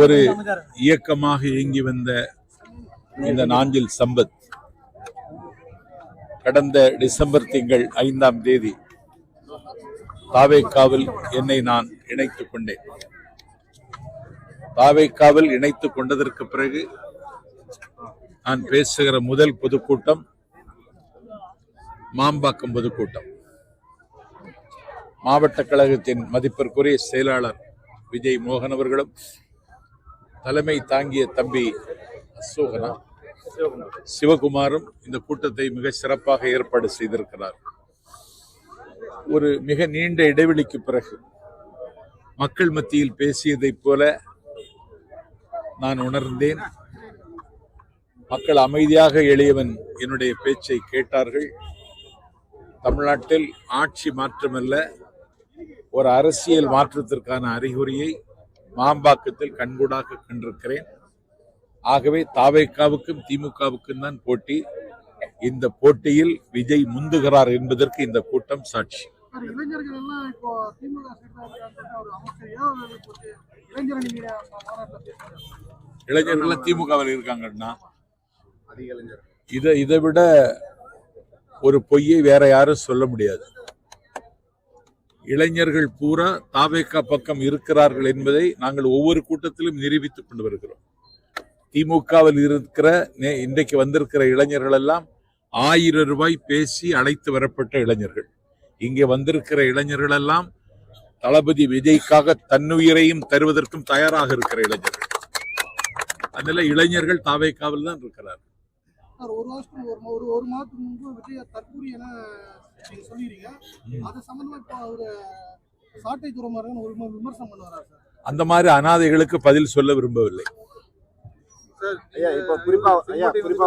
ஒரு இயக்கமாக இயங்கி வந்த இந்த நாஞ்சில் சம்பத் கடந்த டிசம்பர் திங்கள் 5ஆம் தேதி தாவேக்காவில் என்னை நான் இணைத்துக் கொண்டேன். தாவேக்காவில் இணைத்துக் கொண்டதற்கு பிறகு நான் பேசுகிற முதல் பொதுக்கூட்டம் மாம்பாக்கம் பொதுக்கூட்டம். மாவட்ட கழகத்தின் மதிப்பிற்குரிய செயலாளர் விஜய் மோகன் அவர்களும் தலைமை தாங்கிய தம்பி அசோகனா சிவகுமாரும் இந்த கூட்டத்தை மிக சிறப்பாக ஏற்பாடு செய்திருக்கிறார். ஒரு மிக நீண்ட இடைவெளிக்கு பிறகு மக்கள் மத்தியில் பேசியதைப் போல நான் உணர்ந்தேன். மக்கள் அமைதியாக எளியவன் என்னுடைய பேச்சை கேட்டார்கள். தமிழ்நாட்டில் ஆட்சி மாற்றமல்ல, ஒரு அரசியல் மாற்றத்திற்கான அறிகுறியை மாம்பாக்கத்தில் கண்கூடாக கண்டிருக்கிறேன். ஆகவே தாவேக்காவுக்கும் திமுகவுக்கும் தான் போட்டி. இந்த போட்டியில் விஜய் முந்துகிறார் என்பதற்கு இந்த கூட்டம் சாட்சி. இளைஞர்கள் திமுகவில் இருக்காங்கன்னா இதை விட ஒரு பொய்யை வேற யாரும் சொல்ல முடியாது. இளைஞர்கள் பூரா தாவேக்கா பக்கம் இருக்கிறார்கள் என்பதை நாங்கள் ஒவ்வொரு கூட்டத்திலும் நிரூபித்துக் கொண்டு வருகிறோம். திமுகவில் இருக்கிற இன்றைக்கு வந்திருக்கிற இளைஞர்கள் எல்லாம் 1000 ரூபாய் பேசி அழைத்து வரப்பட்ட இளைஞர்கள். இங்கே வந்திருக்கிற இளைஞர்கள் எல்லாம் தளபதி விஜய்க்காக தன்னுயிரையும் தருவதற்கும் தயாராக இருக்கிற இளைஞர்கள். அதனால இளைஞர்கள் தாவேக்காவில் தான் இருக்கிறார். ஒரு மாதத்துக்கு முன்பு விஜய் தற்கூரி என சொல்லிருக்கீங்க. அது சம்பந்தமா இப்போ அவரு சாட்டை துறமாறு ஒரு விமர்சனம் பண்ணுவாரா சார்? அந்த மாதிரி அனாதைகளுக்கு பதில் சொல்ல விரும்பவில்லை. இப்ப குறிப்பா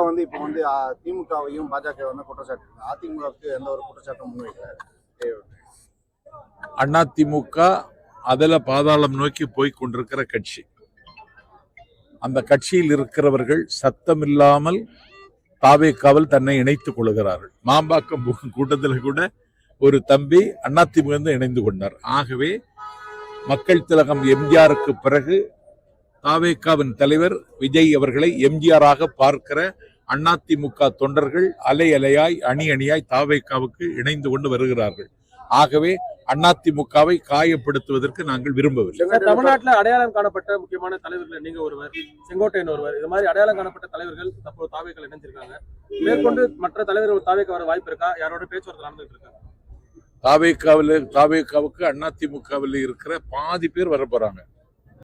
வந்து இப்ப வந்து திமுகவையும் பாஜக வந்து குற்றச்சாட்டு, அதிமுகவுக்கு எந்த ஒரு குற்றச்சாட்டும் முன்வைக்கிறார். அதிமுக அதுல பாதாளம் நோக்கி போய் கொண்டிருக்கிற கட்சி. அந்த கட்சியில் இருக்கிறவர்கள் சத்தமில்லாமல் தாவேக்காவில் தன்னை இணைத்துக் கொள்கிறார்கள். மாம்பாக்கம் கூட்டத்தில் கூட ஒரு தம்பி அதிமுக இணைந்து கொண்டார். ஆகவே மக்கள் திலகம் எம்ஜிஆருக்கு பிறகு தாவேக்காவின் தலைவர் விஜய் அவர்களை எம்ஜிஆராக பார்க்கிற அதிமுக தொண்டர்கள் அலை அலையாய் அணி அணியாய் தாவேக்காவுக்கு இணைந்து கொண்டு வருகிறார்கள். ஆகவே அதிமுகவை காயப்படுத்துவதற்கு நாங்கள் விரும்பவில்லை. தமிழ்நாட்டில் அடையாளம் காணப்பட்ட முக்கியமான தலைவர்கள் நீங்க ஒருவர், செங்கோட்டையன் ஒருவர், இது மாதிரி அடையாளம் காணப்பட்ட தலைவர்கள் தற்போது தாவேக்காவில் இணைஞ்சிருக்காங்க. மேற்கொண்டு மற்ற தலைவர்கள் தாவேக்கா வர வாய்ப்பு இருக்கா? யாரோட பேச்சுவார்த்தை நடந்துட்டு இருக்காங்க? தாவேக்காவுக்கு அதிமுகவில் இருக்கிற பாதி பேர் வர போறாங்க.